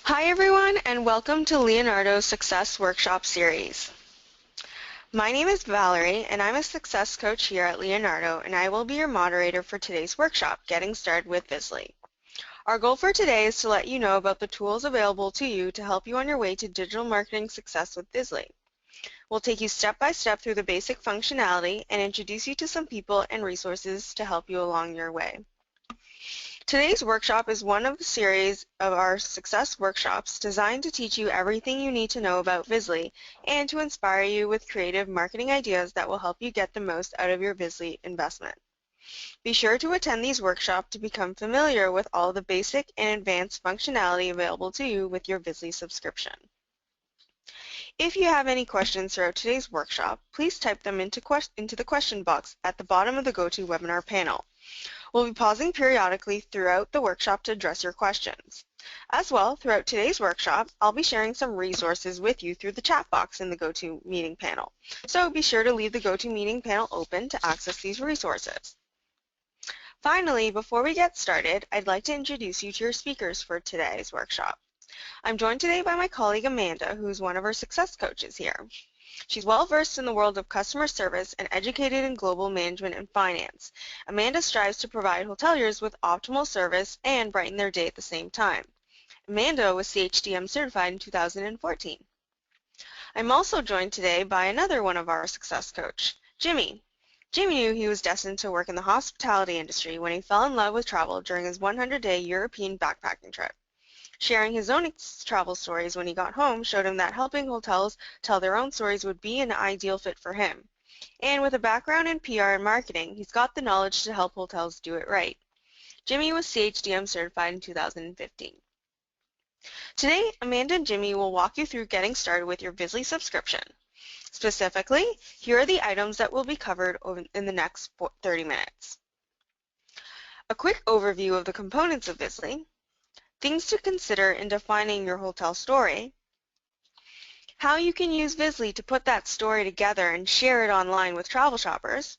Hi everyone, and welcome to Leonardo's Success Workshop series. My name is Valerie and I'm a success coach here at Leonardo, and I will be your moderator for today's workshop, Getting Started with Vizlly. Our goal for today is to let you know about the tools available to you to help you on your way to digital marketing success with Vizlly. We'll take you step by step through the basic functionality and introduce you to some people and resources to help you along your way. Today's workshop is one of a series of our success workshops designed to teach you everything you need to know about Vizlly and to inspire you with creative marketing ideas that will help you get the most out of your Vizlly investment. Be sure to attend these workshops to become familiar with all the basic and advanced functionality available to you with your Vizlly subscription. If you have any questions throughout today's workshop, please type them into the question box at the bottom of the GoToWebinar panel. We'll be pausing periodically throughout the workshop to address your questions. As well, throughout today's workshop, I'll be sharing some resources with you through the chat box in the GoToMeeting panel. So be sure to leave the GoToMeeting panel open to access these resources. Finally, before we get started, I'd like to introduce you to your speakers for today's workshop. I'm joined today by my colleague Amanda, who's one of our success coaches here. She's well-versed in the world of customer service and educated in global management and finance. Amanda strives to provide hoteliers with optimal service and brighten their day at the same time. Amanda was CHDM certified in 2014. I'm also joined today by another one of our success coach, Jimmy. Jimmy knew he was destined to work in the hospitality industry when he fell in love with travel during his 100-day European backpacking trip. Sharing his own travel stories when he got home showed him that helping hotels tell their own stories would be an ideal fit for him. And with a background in PR and marketing, he's got the knowledge to help hotels do it right. Jimmy was CHDM certified in 2015. Today, Amanda and Jimmy will walk you through getting started with your Vizlly subscription. Specifically, here are the items that will be covered in the next 30 minutes. A quick overview of the components of Vizlly, things to consider in defining your hotel story, how you can use Vizlly to put that story together and share it online with travel shoppers,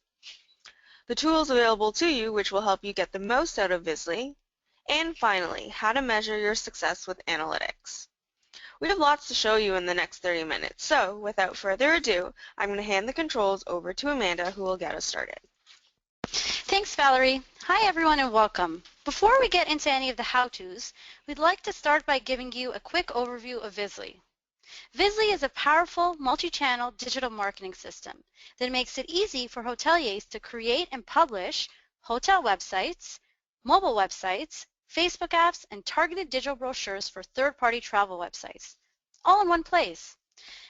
the tools available to you which will help you get the most out of Vizlly, and finally, how to measure your success with analytics. We have lots to show you in the next 30 minutes, so without further ado, I'm going to hand the controls over to Amanda, who will get us started. Thanks, Valerie. Hi, everyone, and welcome. Before we get into any of the how-tos, we'd like to start by giving you a quick overview of Vizlly. Vizlly is a powerful multi-channel digital marketing system that makes it easy for hoteliers to create and publish hotel websites, mobile websites, Facebook apps, and targeted digital brochures for third-party travel websites, all in one place.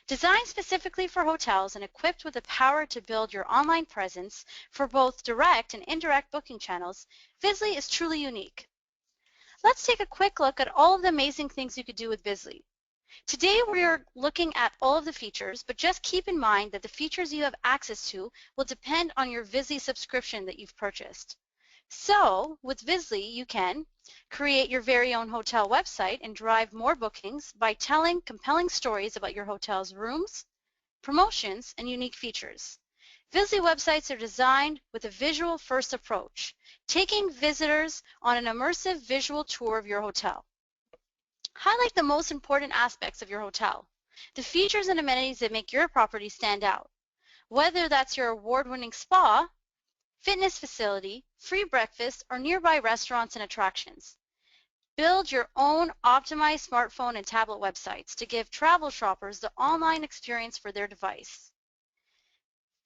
Designed specifically for hotels and equipped with the power to build your online presence for both direct and indirect booking channels, Vizlly is truly unique. Let's take a quick look at all of the amazing things you could do with Vizlly. Today we are looking at all of the features, but just keep in mind that the features you have access to will depend on your Vizlly subscription that you've purchased. So, with Vizlly, you can create your very own hotel website and drive more bookings by telling compelling stories about your hotel's rooms, promotions, and unique features. Vizlly websites are designed with a visual-first approach, taking visitors on an immersive visual tour of your hotel. Highlight the most important aspects of your hotel, the features and amenities that make your property stand out, whether that's your award-winning spa, fitness facility, free breakfast, or nearby restaurants and attractions. Build your own optimized smartphone and tablet websites to give travel shoppers the online experience for their device.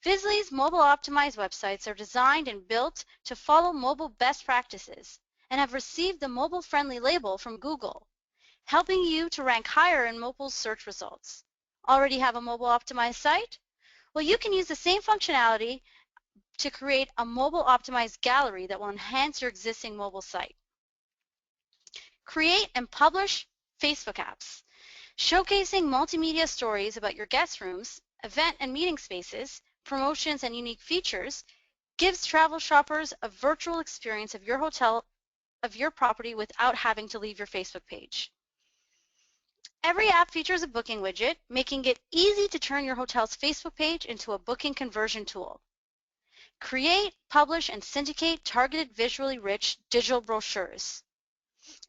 Vizly's mobile optimized websites are designed and built to follow mobile best practices and have received the mobile-friendly label from Google, helping you to rank higher in mobile search results. Already have a mobile optimized site? Well, you can use the same functionality to create a mobile optimized gallery that will enhance your existing mobile site. Create and publish Facebook apps, showcasing multimedia stories about your guest rooms, event and meeting spaces, promotions, and unique features, gives travel shoppers a virtual experience of your hotel, of your property without having to leave your Facebook page. Every app features a booking widget, making it easy to turn your hotel's Facebook page into a booking conversion tool. Create, publish, and syndicate targeted visually rich digital brochures.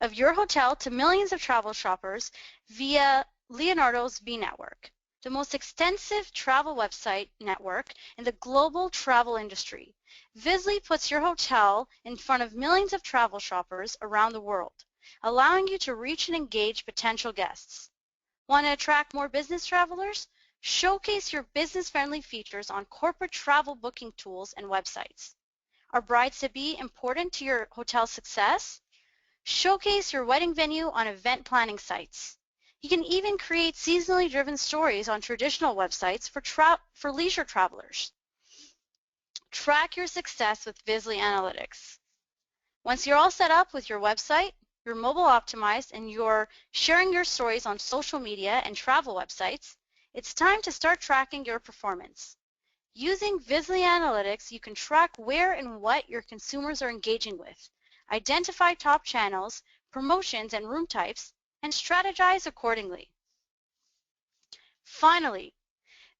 of your hotel to millions of travel shoppers via Leonardo's V Network, the most extensive travel website network in the global travel industry. Vizlly puts your hotel in front of millions of travel shoppers around the world, allowing you to reach and engage potential guests. Want to attract more business travelers? Showcase your business-friendly features on corporate travel booking tools and websites. Are brides-to-be important to your hotel's success? Showcase your wedding venue on event planning sites. You can even create seasonally driven stories on traditional websites for leisure travelers. Track your success with Vizlly Analytics. Once you're all set up with your website, you're mobile optimized, and you're sharing your stories on social media and travel websites, it's time to start tracking your performance. Using Vizlly Analytics, you can track where and what your consumers are engaging with, identify top channels, promotions, and room types, and strategize accordingly. Finally,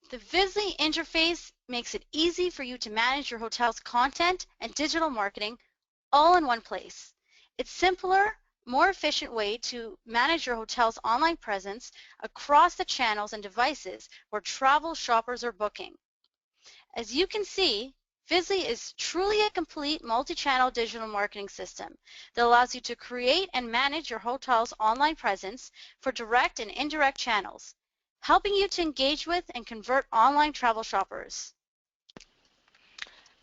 the Vizlly Interface makes it easy for you to manage your hotel's content and digital marketing all in one place. It's simpler, more efficient way to manage your hotel's online presence across the channels and devices where travel shoppers are booking. As you can see, Vizlly is truly a complete multi-channel digital marketing system that allows you to create and manage your hotel's online presence for direct and indirect channels, helping you to engage with and convert online travel shoppers.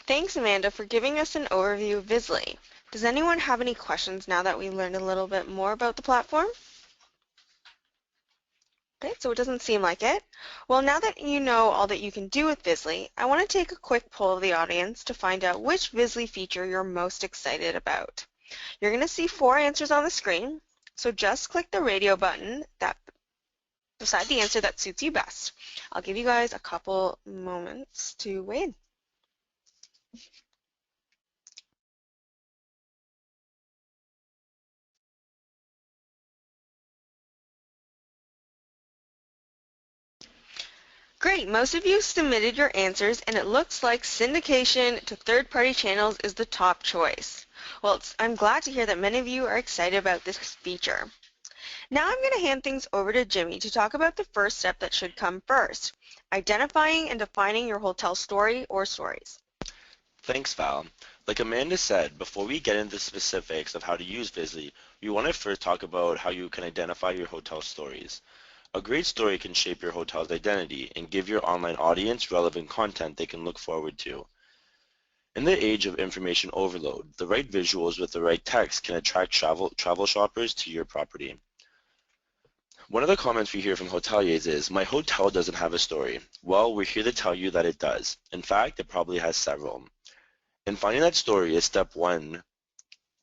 Thanks, Amanda, for giving us an overview of Vizlly. Does anyone have any questions now that we learned a little bit more about the platform? Okay, so it doesn't seem like it. Well, now that you know all that you can do with Vizlly, I want to take a quick poll of the audience to find out which Vizlly feature you're most excited about. You're going to see 4 answers on the screen, so just click the radio button that beside the answer that suits you best. I'll give you guys a couple moments to weigh in. Great, most of you submitted your answers and it looks like syndication to third-party channels is the top choice. Well, I'm glad to hear that many of you are excited about this feature. Now I'm going to hand things over to Jimmy to talk about the first step that should come first, identifying and defining your hotel story or stories. Thanks, Val. Like Amanda said, before we get into the specifics of how to use Vizly, we want to first talk about how you can identify your hotel stories. A great story can shape your hotel's identity and give your online audience relevant content they can look forward to. In the age of information overload, the right visuals with the right text can attract travel shoppers to your property. One of the comments we hear from hoteliers is, "My hotel doesn't have a story." Well, we're here to tell you that it does. In fact, it probably has several. And finding that story is step one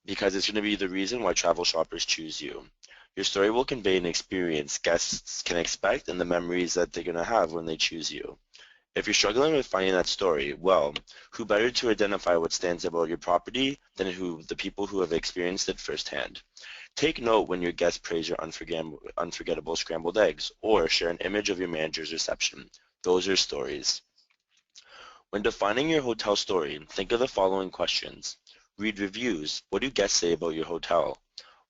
because it's going to be the reason why travel shoppers choose you. Your story will convey an experience guests can expect and the memories that they're going to have when they choose you. If you're struggling with finding that story, well, who better to identify what stands about your property than the people who have experienced it firsthand. Take note when your guests praise your unforgettable scrambled eggs or share an image of your manager's reception. Those are stories. When defining your hotel story, think of the following questions. Read reviews. What do guests say about your hotel?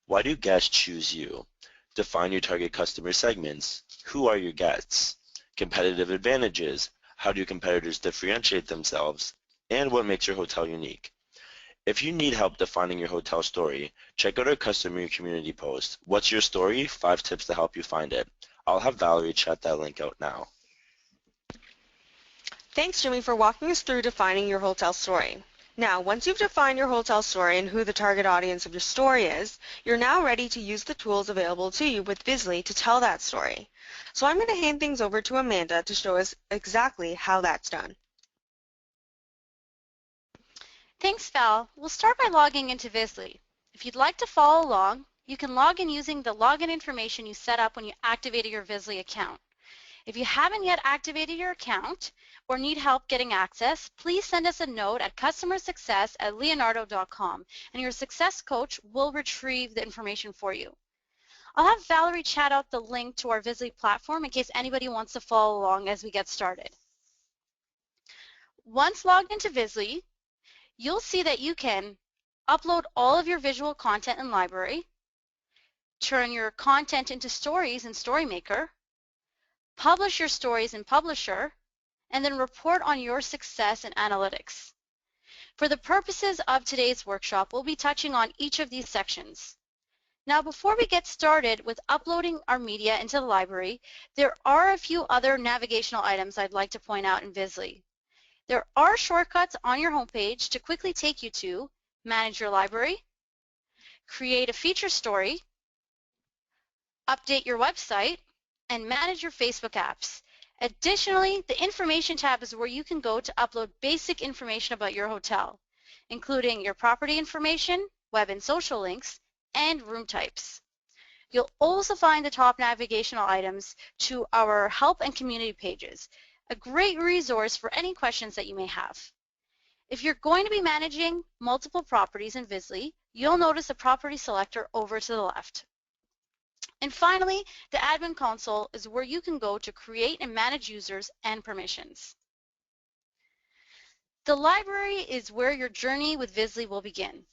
Why do guests choose you? Define your target customer segments. Who are your guests? Competitive advantages. How do competitors differentiate themselves? And what makes your hotel unique? If you need help defining your hotel story, check out our customer community post. What's your story? 5 tips to help you find it. I'll have Valerie chat that link out now. Thanks, Jimmy, for walking us through defining your hotel story. Now, once you've defined your hotel story and who the target audience of your story is, you're now ready to use the tools available to you with Vizlly to tell that story. So I'm going to hand things over to Amanda to show us exactly how that's done. Thanks, Val. We'll start by logging into Vizlly. If you'd like to follow along, you can log in using the login information you set up when you activated your Vizlly account. If you haven't yet activated your account or need help getting access, please send us a note at customersuccess@leonardo.com and your success coach will retrieve the information for you. I'll have Valerie chat out the link to our Vizlly platform in case anybody wants to follow along as we get started. Once logged into Vizlly, you'll see that you can upload all of your visual content and library, turn your content into stories in StoryMaker, publish your stories in Publisher, and then report on your success in Analytics. For the purposes of today's workshop, we'll be touching on each of these sections. Now, before we get started with uploading our media into the library, there are a few other navigational items I'd like to point out in Vizlly. There are shortcuts on your homepage to quickly take you to manage your library, create a feature story, update your website, and manage your Facebook apps. Additionally, the Information tab is where you can go to upload basic information about your hotel, including your property information, web and social links, and room types. You'll also find the top navigational items to our help and community pages, a great resource for any questions that you may have. If you're going to be managing multiple properties in Vizlly, you'll notice the property selector over to the left. And finally, the admin console is where you can go to create and manage users and permissions. The library is where your journey with Vizlly will begin.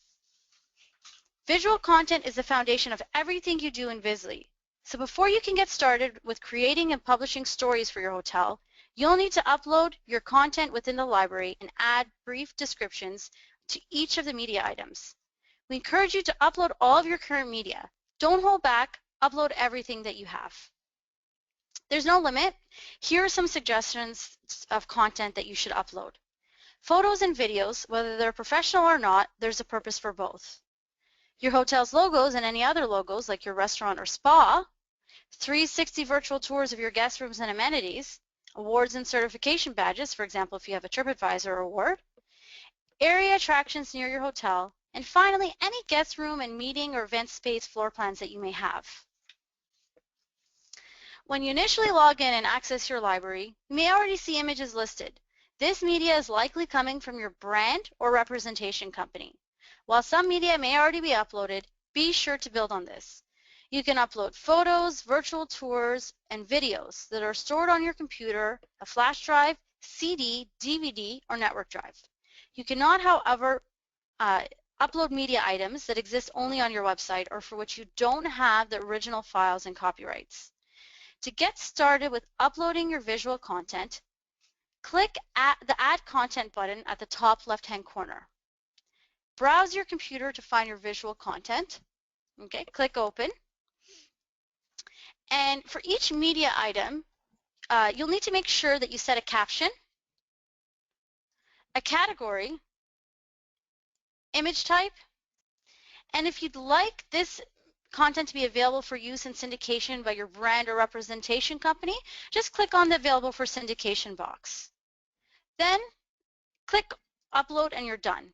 Visual content is the foundation of everything you do in Vizlly. So before you can get started with creating and publishing stories for your hotel, you'll need to upload your content within the library and add brief descriptions to each of the media items. We encourage you to upload all of your current media. Don't hold back. Upload everything that you have. There's no limit. Here are some suggestions of content that you should upload. Photos and videos, whether they're professional or not, there's a purpose for both. Your hotel's logos and any other logos like your restaurant or spa, 360 virtual tours of your guest rooms and amenities, awards and certification badges, for example, if you have a TripAdvisor award, area attractions near your hotel, and finally, any guest room and meeting or event space floor plans that you may have. When you initially log in and access your library, you may already see images listed. This media is likely coming from your brand or representation company. While some media may already be uploaded, be sure to build on this. You can upload photos, virtual tours, and videos that are stored on your computer, a flash drive, CD, DVD, or network drive. You cannot, however, upload media items that exist only on your website or for which you don't have the original files and copyrights. To get started with uploading your visual content, click the Add Content button at the top left-hand corner. Browse your computer to find your visual content. Okay, click Open. And for each media item, you'll need to make sure that you set a caption, a category, image type, and if you'd like this content to be available for use in syndication by your brand or representation company, just click on the Available for Syndication box. Then click Upload and you're done.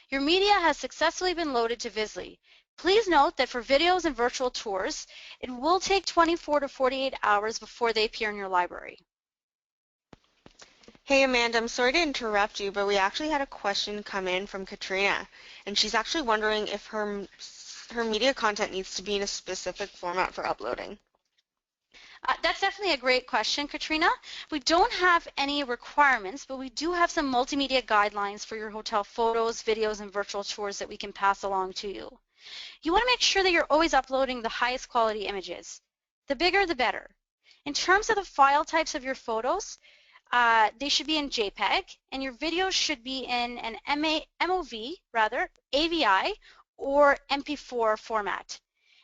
Your media has successfully been loaded to Vizlly. Please note that for videos and virtual tours, it will take 24 to 48 hours before they appear in your library. Hey Amanda, I'm sorry to interrupt you, but we actually had a question come in from Katrina, and she's actually wondering if her media content needs to be in a specific format for uploading. That's definitely a great question, Katrina. We don't have any requirements, but we do have some multimedia guidelines for your hotel photos, videos, and virtual tours that we can pass along to you. You want to make sure that you're always uploading the highest quality images. The bigger, the better. In terms of the file types of your photos, they should be in JPEG, and your videos should be in an MOV, AVI, or MP4 format.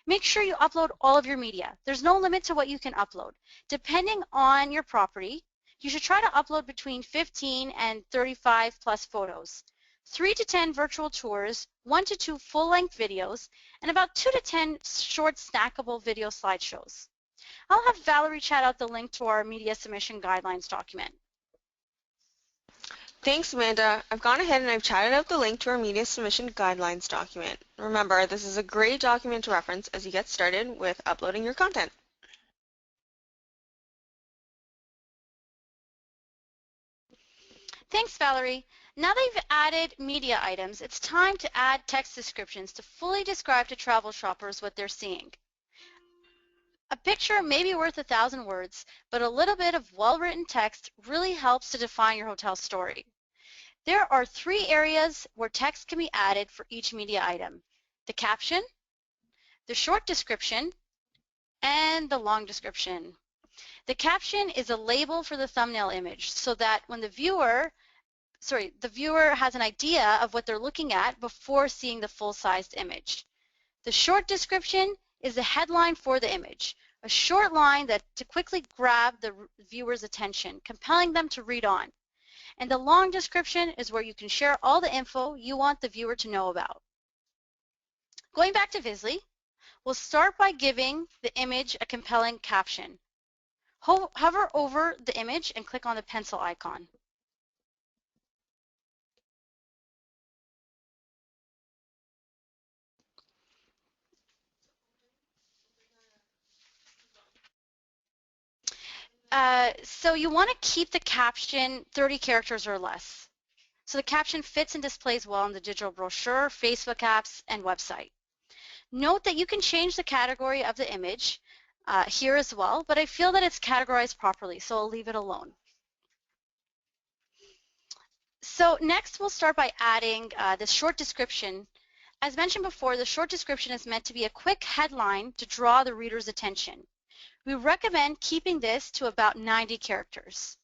Make sure you upload all of your media. There's no limit to what you can upload. Depending on your property, you should try to upload between 15 and 35 plus photos, 3 to 10 virtual tours, 1 to 2 full-length videos, and about 2 to 10 short snackable video slideshows. I'll have Valerie chat out the link to our media submission guidelines document. Thanks, Amanda. I've gone ahead and I've chatted out the link to our media submission guidelines document. Remember, this is a great document to reference as you get started with uploading your content. Thanks, Valerie. Now that you've added media items, it's time to add text descriptions to fully describe to travel shoppers what they're seeing. A picture may be worth 1,000 words, but a little bit of well-written text really helps to define your hotel story. There are 3 areas where text can be added for each media item: the caption, the short description, and the long description. The caption is a label for the thumbnail image so that when the viewer has an idea of what they're looking at before seeing the full-sized image. The short description is the headline for the image, a short line to quickly grab the viewer's attention, compelling them to read on. And the long description is where you can share all the info you want the viewer to know about. Going back to Vizlly, we'll start by giving the image a compelling caption. Hover over the image and click on the pencil icon. So you want to keep the caption 30 characters or less. So the caption fits and displays well in the digital brochure, Facebook apps, and website. Note that you can change the category of the image here as well, but I feel that it's categorized properly, so I'll leave it alone. So next we'll start by adding the short description. As mentioned before, the short description is meant to be a quick headline to draw the reader's attention. We recommend keeping this to about 90 characters.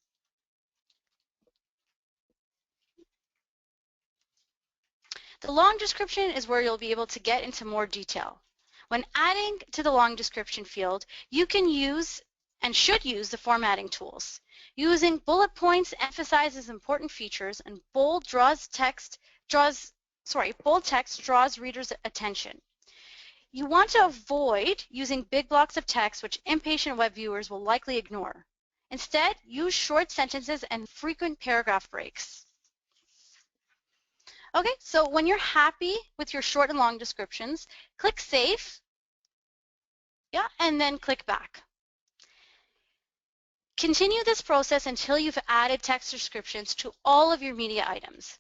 The long description is where you'll be able to get into more detail. When adding to the long description field, you can use and should use the formatting tools. Using bullet points emphasizes important features, and bold text draws readers' attention. You want to avoid using big blocks of text which impatient web viewers will likely ignore. Instead, use short sentences and frequent paragraph breaks. Okay, so when you're happy with your short and long descriptions, click Save, and then click Back. Continue this process until you've added text descriptions to all of your media items.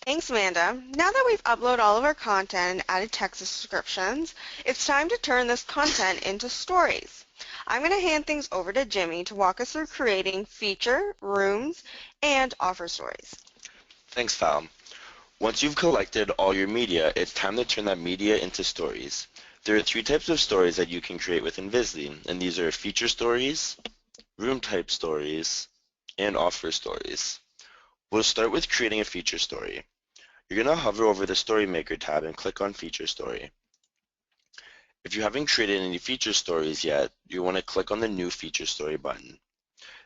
Thanks, Amanda. Now that we've uploaded all of our content and added text descriptions, it's time to turn this content into stories. I'm going to hand things over to Jimmy to walk us through creating feature, rooms, and offer stories. Thanks, Val. Once you've collected all your media, it's time to turn that media into stories. There are 3 types of stories that you can create within Vizlly, and these are feature stories, room type stories, and offer stories. We'll start with creating a feature story. You're going to hover over the Story Maker tab and click on Feature Story. If you haven't created any feature stories yet, you want to click on the New Feature Story button.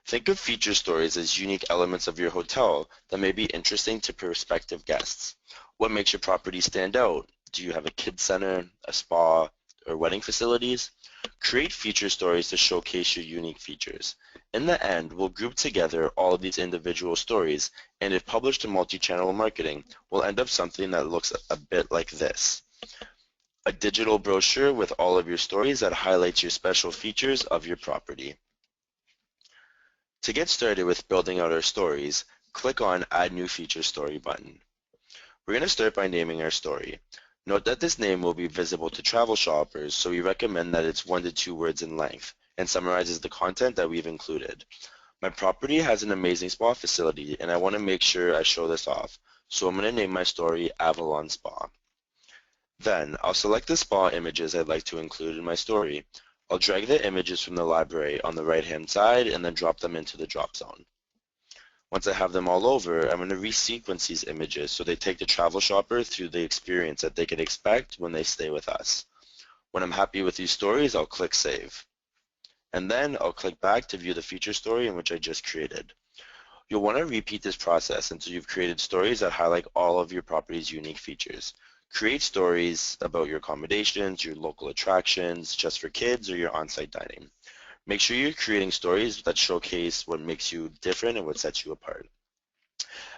Think of feature stories as unique elements of your hotel that may be interesting to prospective guests. What makes your property stand out? Do you have a kids center, a spa, or wedding facilities? Create feature stories to showcase your unique features. In the end, we'll group together all of these individual stories, and if published in multi-channel marketing, we'll end up something that looks a bit like this. A digital brochure with all of your stories that highlights your special features of your property. To get started with building out our stories, click on Add New Feature Story button. We're going to start by naming our story. Note that this name will be visible to travel shoppers, so we recommend that it's 1 to 2 words in length and summarizes the content that we've included. My property has an amazing spa facility, and I want to make sure I show this off, so I'm going to name my story Avalon Spa. Then, I'll select the spa images I'd like to include in my story. I'll drag the images from the library on the right-hand side and then drop them into the drop zone. Once I have them all over, I'm going to resequence these images so they take the travel shopper through the experience that they can expect when they stay with us. When I'm happy with these stories, I'll click Save. And then I'll click back to view the feature story in which I just created. You'll want to repeat this process until you've created stories that highlight all of your property's unique features. Create stories about your accommodations, your local attractions, just for kids, or your on-site dining. Make sure you're creating stories that showcase what makes you different and what sets you apart.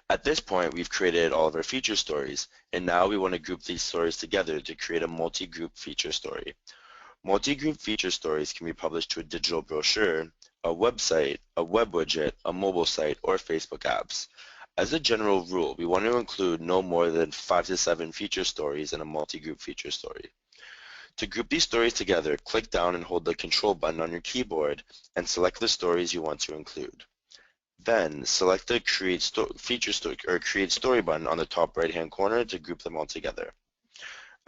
At this point, we've created all of our feature stories, and now we want to group these stories together to create a multi-group feature story. Multi-group feature stories can be published to a digital brochure, a website, a web widget, a mobile site, or Facebook apps. As a general rule, we want to include no more than 5 to 7 feature stories in a multi-group feature story. To group these stories together, click down and hold the Control button on your keyboard and select the stories you want to include. Then, select the Create Story button on the top right-hand corner to group them all together.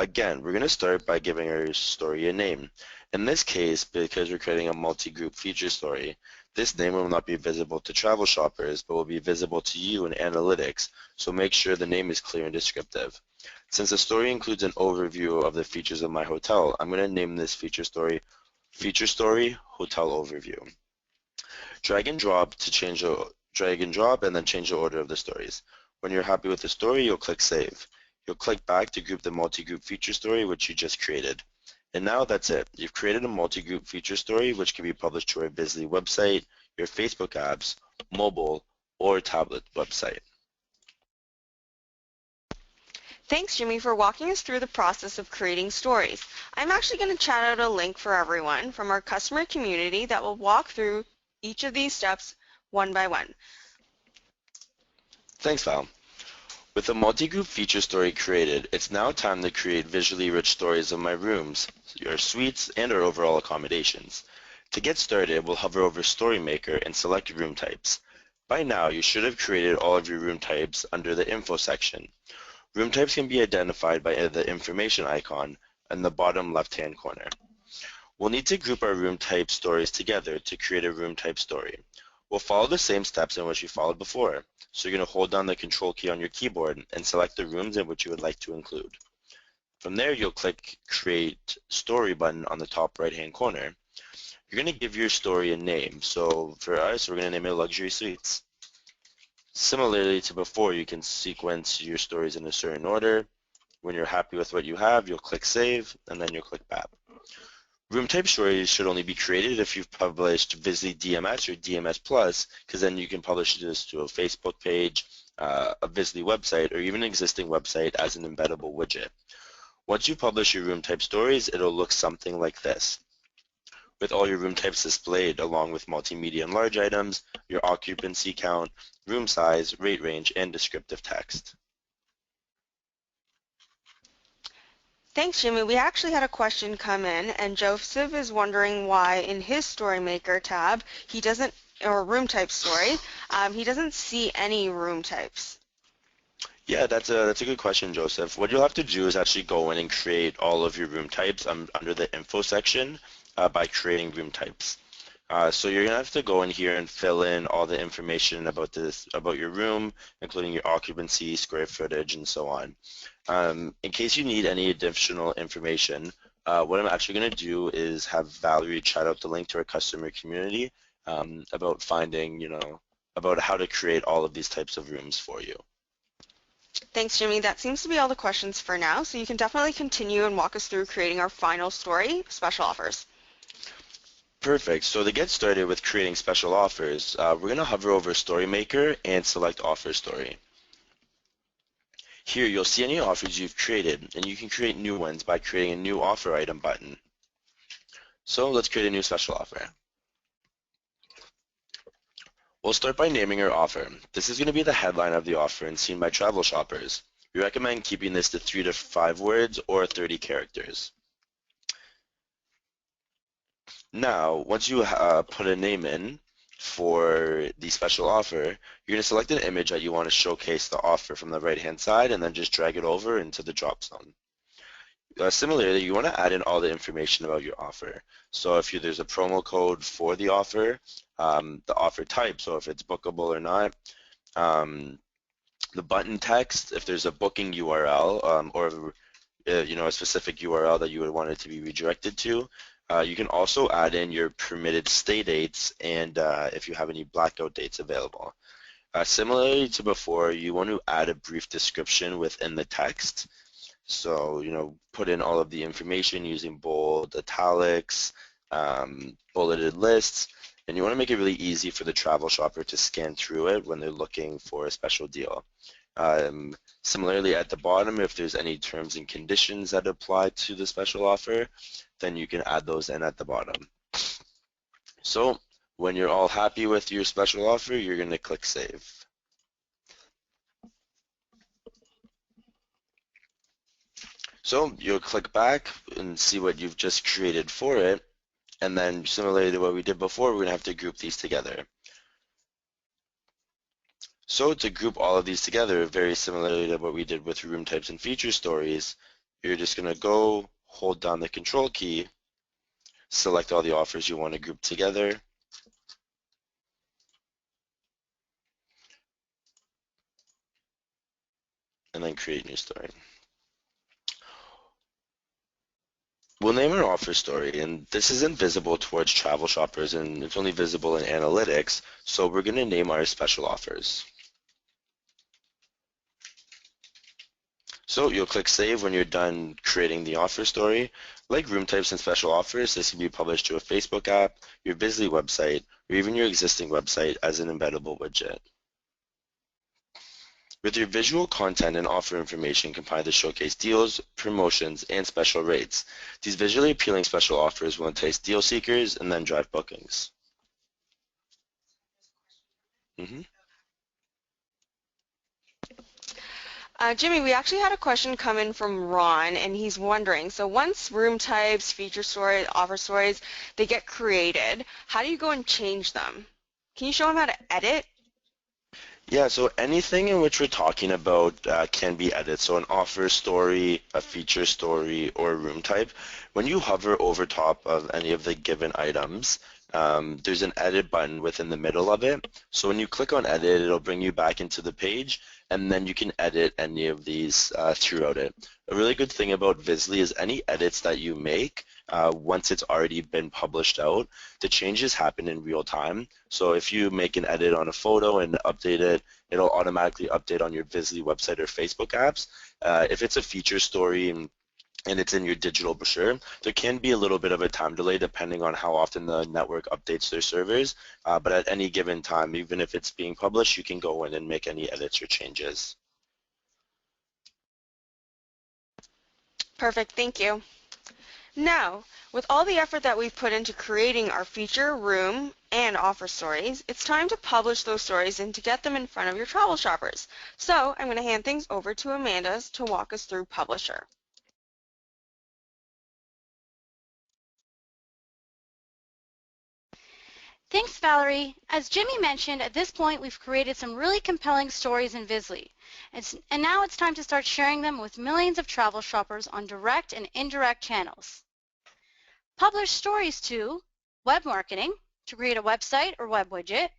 Again, we're going to start by giving our story a name. In this case, because we're creating a multi-group feature story, this name will not be visible to travel shoppers, but will be visible to you in analytics, so make sure the name is clear and descriptive. Since the story includes an overview of the features of my hotel, I'm going to name this feature story Hotel Overview. Drag and drop and then change the order of the stories. When you're happy with the story, you'll click Save. You'll click back to group the multi-group feature story which you just created. And now that's it. You've created a multi-group feature story which can be published to our Vizlly website, your Facebook apps, mobile, or tablet website. Thanks, Jimmy, for walking us through the process of creating stories. I'm actually going to chat out a link for everyone from our customer community that will walk through each of these steps one by one. Thanks, Val. With a multi-group feature story created, it's now time to create visually rich stories of my rooms, your suites, and our overall accommodations. To get started, we'll hover over Story Maker and select Room Types. By now, you should have created all of your room types under the Info section. Room types can be identified by the information icon in the bottom left-hand corner. We'll need to group our room type stories together to create a room type story. We'll follow the same steps in which we followed before. So you're going to hold down the Control key on your keyboard and select the rooms in which you would like to include. From there, you'll click Create Story button on the top right-hand corner. You're going to give your story a name. So for us, we're going to name it Luxury Suites. Similarly to before, you can sequence your stories in a certain order. When you're happy with what you have, you'll click Save, and then you'll click Back. Room type stories should only be created if you've published Vizlly DMS or DMS Plus, because then you can publish this to a Facebook page, a Vizlly website, or even an existing website as an embeddable widget. Once you publish your room type stories, it'll look something like this, with all your room types displayed along with multimedia and large items, your occupancy count, room size, rate range, and descriptive text. Thanks, Jimmy. We actually had a question come in, and Joseph is wondering why in his Story Maker tab he doesn't, or room type story, he doesn't see any room types. Yeah, that's a good question, Joseph. What you'll have to do is actually go in and create all of your room types under the info section by creating room types. So you're gonna have to go in here and fill in all the information about your room, including your occupancy, square footage, and so on. In case you need any additional information, what I'm actually going to do is have Valerie chat out the link to our customer community about finding, about how to create all of these types of rooms for you. Thanks, Jimmy. That seems to be all the questions for now, so you can definitely continue and walk us through creating our final story, special offers. Perfect. So to get started with creating special offers, we're going to hover over Story Maker and select Offer Story. Here you'll see any offers you've created, and you can create new ones by creating a new offer item button. So let's create a new special offer. We'll start by naming our offer. This is going to be the headline of the offer and seen by travel shoppers. We recommend keeping this to 3 to 5 words or 30 characters. Now, once you put a name in for the special offer, you're going to select an image that you want to showcase the offer from the right-hand side and then just drag it over into the drop zone. Similarly, you want to add in all the information about your offer. So if there's a promo code for the offer type, so if it's bookable or not, the button text, if there's a booking URL or a specific URL that you would want it to be redirected to. You can also add in your permitted stay dates and if you have any blackout dates available. Similarly to before, you want to add a brief description within the text. So, put in all of the information using bold, italics, bulleted lists, and you want to make it really easy for the travel shopper to scan through it when they're looking for a special deal. Similarly, at the bottom, if there's any terms and conditions that apply to the special offer, then you can add those in at the bottom. So when you're all happy with your special offer, you're going to click Save. So you'll click back and see what you've just created for it, and then similarly to what we did before, we're going to have to group these together. So to group all of these together, very similarly to what we did with room types and feature stories, You're just going to go hold down the control key, select all the offers you want to group together, and then create new story. We'll name our offer story, and this isn't visible towards travel shoppers, and it's only visible in analytics, so we're going to name our special offers. So you'll click Save when you're done creating the offer story. Like room types and special offers, this can be published to a Facebook app, your Vizlly website, or even your existing website as an embeddable widget. With your visual content and offer information combined to showcase deals, promotions, and special rates, these visually appealing special offers will entice deal seekers and then drive bookings. Jimmy, we actually had a question come in from Ron, and he's wondering, so once room types, feature stories, offer stories, they get created, how do you go and change them? Can you show him how to edit? Yeah, so anything in which we're talking about can be edited. So an offer story, a feature story, or a room type. When you hover over top of any of the given items, there's an edit button within the middle of it. So when you click on edit, it'll bring you back into the page, and then you can edit any of these throughout it. A really good thing about Vizlly is any edits that you make, once it's already been published out, the changes happen in real time. So if you make an edit on a photo and update it, it'll automatically update on your Vizlly website or Facebook apps. If it's a feature story and it's in your digital brochure, there can be a little bit of a time delay depending on how often the network updates their servers. But at any given time, even if it's being published, you can go in and make any edits or changes. Perfect, thank you. Now, with all the effort that we've put into creating our feature, room, and offer stories, it's time to publish those stories and to get them in front of your travel shoppers. So I'm going to hand things over to Amanda to walk us through Publisher. Thanks, Valerie. As Jimmy mentioned, at this point we've created some really compelling stories in Vizlly. And now it's time to start sharing them with millions of travel shoppers on direct and indirect channels. Publish stories to web marketing, to create a website or web widget,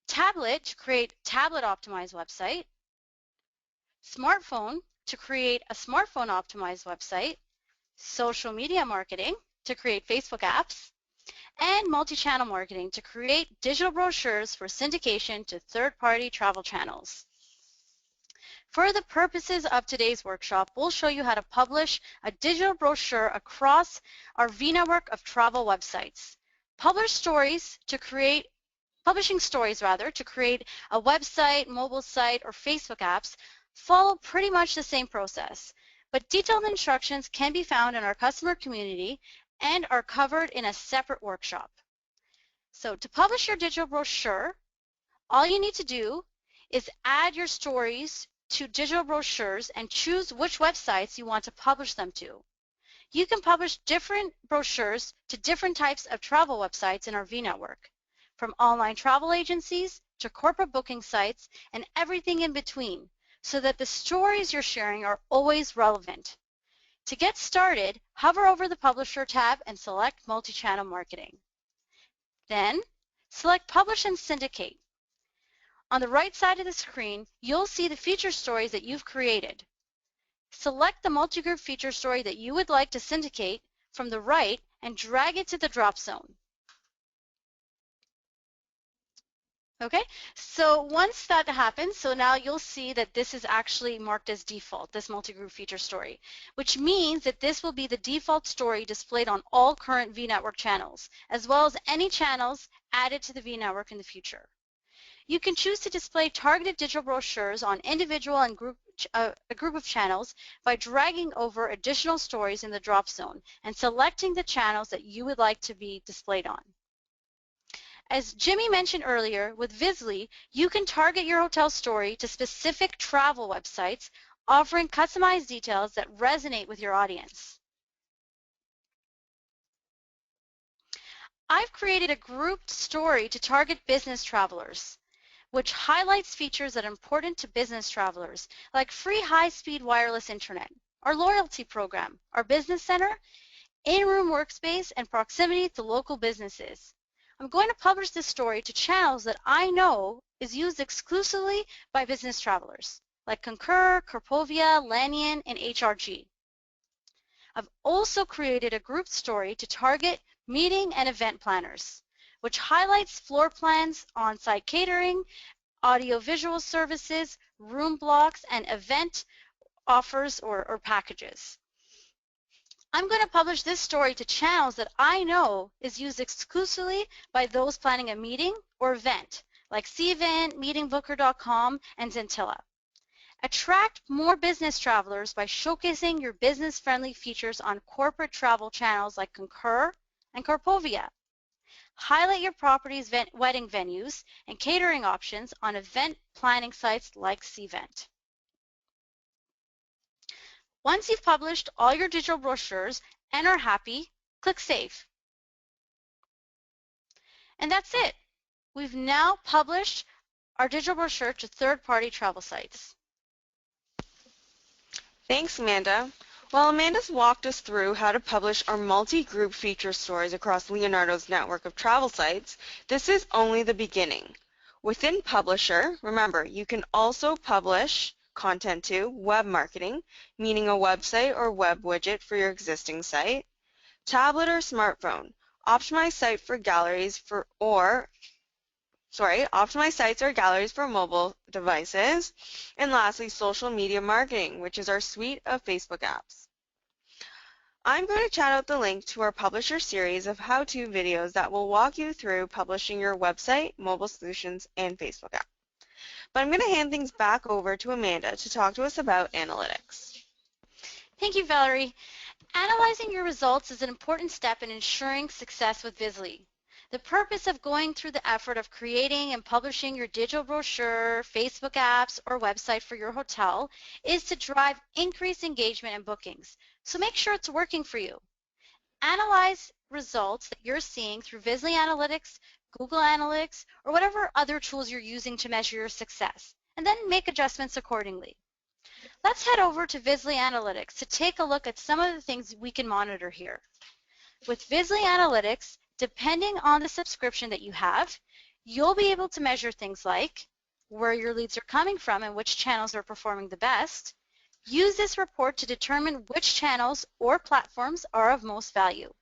tablet, to create tablet-optimized website, smartphone, to create a smartphone-optimized website, social media marketing, to create Facebook apps, and multi-channel marketing to create digital brochures for syndication to third-party travel channels. For the purposes of today's workshop, we'll show you how to publish a digital brochure across our V-network of travel websites. Publishing stories to create a website, mobile site, or Facebook apps follow pretty much the same process, but detailed instructions can be found in our customer community and are covered in a separate workshop. So to publish your digital brochure, all you need to do is add your stories to digital brochures and choose which websites you want to publish them to. You can publish different brochures to different types of travel websites in our V-network, from online travel agencies to corporate booking sites and everything in between, so that the stories you're sharing are always relevant. To get started, hover over the Publisher tab and select Multi-Channel Marketing. Then, select Publish and Syndicate. On the right side of the screen, you'll see the feature stories that you've created. Select the multi-group feature story that you would like to syndicate from the right and drag it to the drop zone. Okay, so once that happens, so now you'll see that this is actually marked as default, this multi-group feature story, which means that this will be the default story displayed on all current vNetwork channels, as well as any channels added to the vNetwork in the future. You can choose to display targeted digital brochures on individual and a group of channels by dragging over additional stories in the drop zone and selecting the channels that you would like to be displayed on. As Jimmy mentioned earlier, with Vizlly, you can target your hotel story to specific travel websites, offering customized details that resonate with your audience. I've created a grouped story to target business travelers, which highlights features that are important to business travelers, like free high-speed wireless internet. our loyalty program, our business center, in-room workspace, and proximity to local businesses. I'm going to publish this story to channels that I know is used exclusively by business travelers, like Concur, Carpovia, Lanyon, and HRG. I've also created a group story to target meeting and event planners, which highlights floor plans, on-site catering, audio-visual services, room blocks, and event offers or packages. I'm going to publish this story to channels that I know is used exclusively by those planning a meeting or event, like Cvent, meetingbooker.com, and Zentilla. Attract more business travelers by showcasing your business-friendly features on corporate travel channels like Concur and Carpovia. Highlight your property's wedding venues and catering options on event planning sites like Cvent. Once you've published all your digital brochures and are happy, click Save. And that's it. We've now published our digital brochure to third-party travel sites. Thanks, Amanda. While Amanda's walked us through how to publish our multi-group feature stories across Leonardo's network of travel sites, this is only the beginning. Within Publisher, remember, you can also publish content to web marketing, meaning a website or web widget for your existing site, tablet or smartphone, optimize sites or galleries for mobile devices, and lastly, social media marketing, which is our suite of Facebook apps. I'm going to chat out the link to our Publisher series of how-to videos that will walk you through publishing your website, mobile solutions, and Facebook app. But I'm going to hand things back over to Amanda to talk to us about analytics. Thank you, Valerie. Analyzing your results is an important step in ensuring success with Vizlly. The purpose of going through the effort of creating and publishing your digital brochure, Facebook apps, or website for your hotel is to drive increased engagement and bookings. So make sure it's working for you. Analyze results that you're seeing through Vizlly Analytics, Google Analytics, or whatever other tools you're using to measure your success, and then make adjustments accordingly. Let's head over to Vizlly Analytics to take a look at some of the things we can monitor here. With Vizlly Analytics, depending on the subscription that you have, you'll be able to measure things like where your leads are coming from and which channels are performing the best. Use this report to determine which channels or platforms are of most value.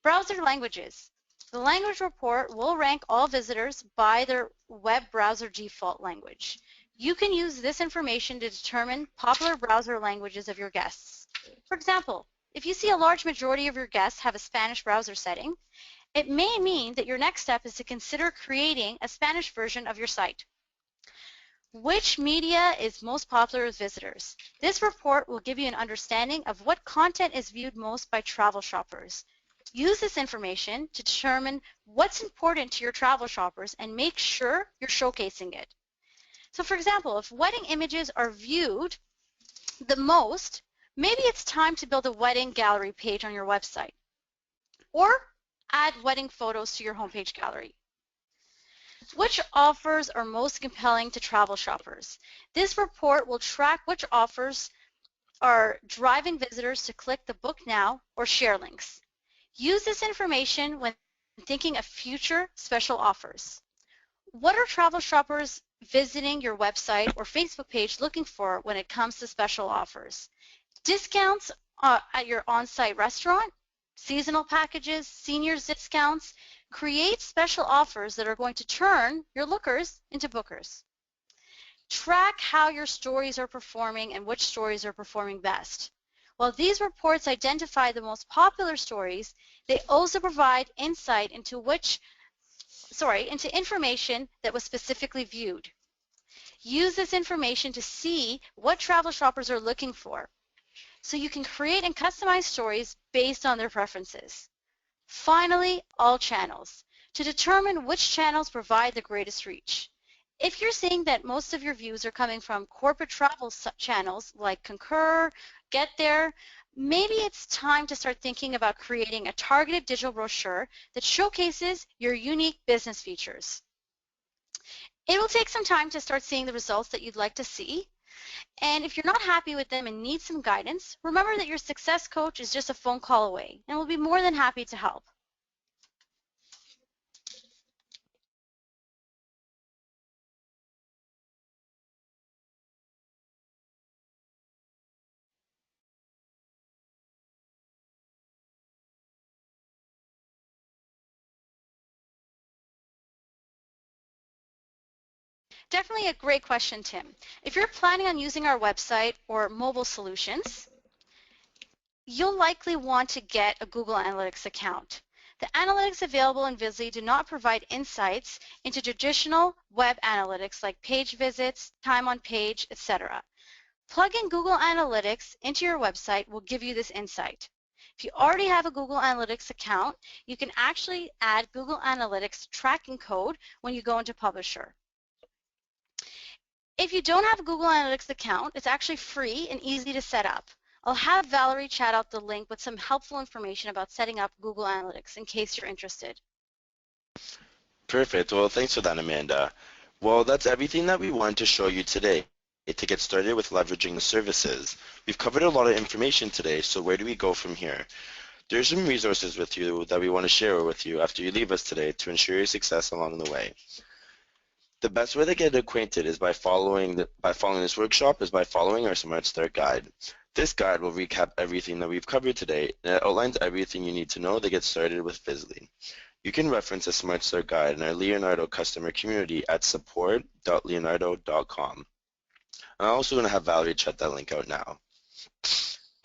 Browser languages. The language report will rank all visitors by their web browser default language. You can use this information to determine popular browser languages of your guests. For example, if you see a large majority of your guests have a Spanish browser setting, it may mean that your next step is to consider creating a Spanish version of your site. Which media is most popular with visitors? This report will give you an understanding of what content is viewed most by travel shoppers. Use this information to determine what's important to your travel shoppers and make sure you're showcasing it. So for example, if wedding images are viewed the most, maybe it's time to build a wedding gallery page on your website or add wedding photos to your homepage gallery. Which offers are most compelling to travel shoppers? This report will track which offers are driving visitors to click the book now or share links. Use this information when thinking of future special offers. What are travel shoppers visiting your website or Facebook page looking for when it comes to special offers? Discounts at your on-site restaurant, seasonal packages, seniors discounts. Create special offers that are going to turn your lookers into bookers. Track how your stories are performing and which stories are performing best. While these reports identify the most popular stories, they also provide insight into information that was specifically viewed. Use this information to see what travel shoppers are looking for, so you can create and customize stories based on their preferences. Finally, all channels, to determine which channels provide the greatest reach. If you're seeing that most of your views are coming from corporate travel channels like Concur, Get There, maybe it's time to start thinking about creating a targeted digital brochure that showcases your unique business features. It will take some time to start seeing the results that you'd like to see, And if you're not happy with them and need some guidance, remember that your success coach is just a phone call away and will be more than happy to help. Definitely a great question, Tim. If you're planning on using our website or mobile solutions, you'll likely want to get a Google Analytics account. The analytics available in Vizlly do not provide insights into traditional web analytics like page visits, time on page, etc. Plug in Google Analytics into your website will give you this insight. If you already have a Google Analytics account, you can actually add Google Analytics tracking code when you go into Publisher. If you don't have a Google Analytics account, it's actually free and easy to set up. I'll have Valerie chat out the link with some helpful information about setting up Google Analytics in case you're interested. Perfect. Well, thanks for that, Amanda. Well, that's everything that we wanted to show you today to get started with leveraging the services. We've covered a lot of information today, so where do we go from here? There's some resources with you that we want to share with you after you leave us today to ensure your success along the way. The best way to get acquainted is by following this workshop is by following our Smart Start guide. This guide will recap everything that we've covered today, and it outlines everything you need to know to get started with Vizlly. You can reference the Smart Start guide in our Leonardo customer community at support.leonardo.com. I'm also going to have Valerie check that link out now.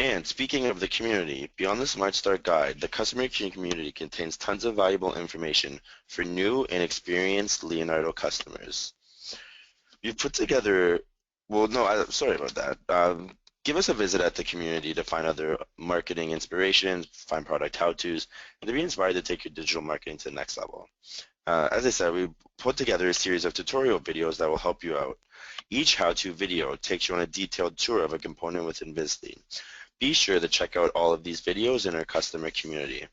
And speaking of the community, beyond the Smart Start guide, the customer community contains tons of valuable information for new and experienced Leonardo customers. We've put together, sorry about that. Give us a visit at the community to find other marketing inspirations, find product how-tos, and to be inspired to take your digital marketing to the next level. As I said, we put together a series of tutorial videos that will help you out. Each how-to video takes you on a detailed tour of a component within Vizlly. Be sure to check out all of these videos in our customer community.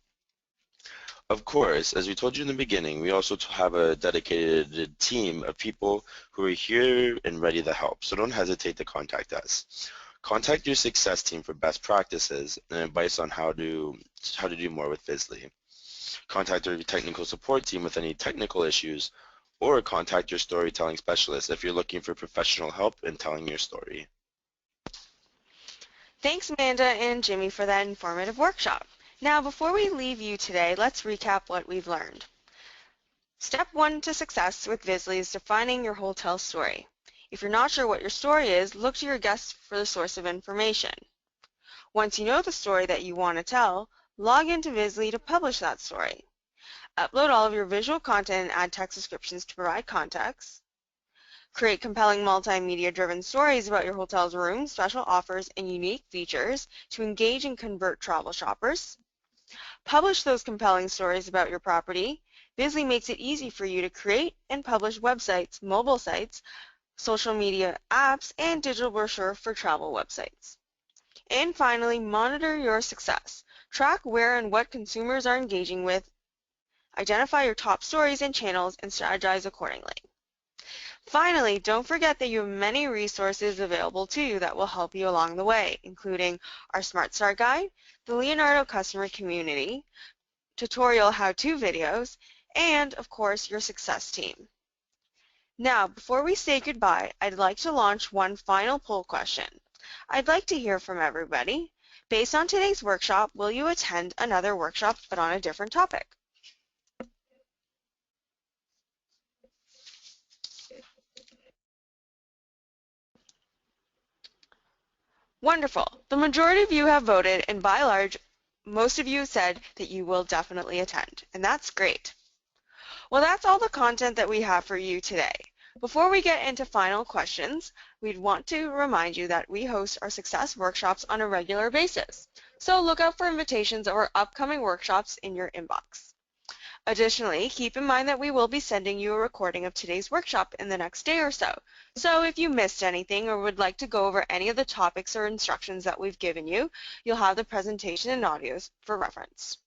Of course, as we told you in the beginning, we also have a dedicated team of people who are here and ready to help, so don't hesitate to contact us. Contact your success team for best practices and advice on how to do more with Vizlly. Contact your technical support team with any technical issues, or contact your storytelling specialist if you're looking for professional help in telling your story. Thanks, Amanda and Jimmy, for that informative workshop. Now, before we leave you today, let's recap what we've learned. Step 1 to success with Vizlly is defining your hotel story. If you're not sure what your story is, look to your guests for the source of information. Once you know the story that you want to tell, log into Vizlly to publish that story. Upload all of your visual content and add text descriptions to provide context. Create compelling multimedia-driven stories about your hotel's rooms, special offers, and unique features to engage and convert travel shoppers. Publish those compelling stories about your property. Vizlly makes it easy for you to create and publish websites, mobile sites, social media apps, and digital brochure for travel websites. And finally, monitor your success. Track where and what consumers are engaging with. Identify your top stories and channels and strategize accordingly. Finally, don't forget that you have many resources available to you that will help you along the way, including our Smart Start Guide, the Leonardo Customer Community, tutorial how-to videos, and, of course, your success team. Now, before we say goodbye, I'd like to launch one final poll question. I'd like to hear from everybody. Based on today's workshop, will you attend another workshop but on a different topic? Wonderful. The majority of you have voted, and by and large, most of you said that you will definitely attend, and that's great. Well, that's all the content that we have for you today. Before we get into final questions, we'd want to remind you that we host our success workshops on a regular basis, so look out for invitations of our upcoming workshops in your inbox. Additionally, keep in mind that we will be sending you a recording of today's workshop in the next day or so. So if you missed anything or would like to go over any of the topics or instructions that we've given you, you'll have the presentation and audios for reference.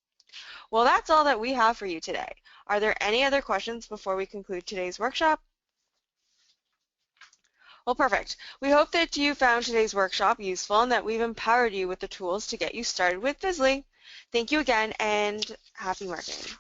Well, that's all that we have for you today. Are there any other questions before we conclude today's workshop? Well, perfect. We hope that you found today's workshop useful and that we've empowered you with the tools to get you started with Vizlly. Thank you again and happy marketing.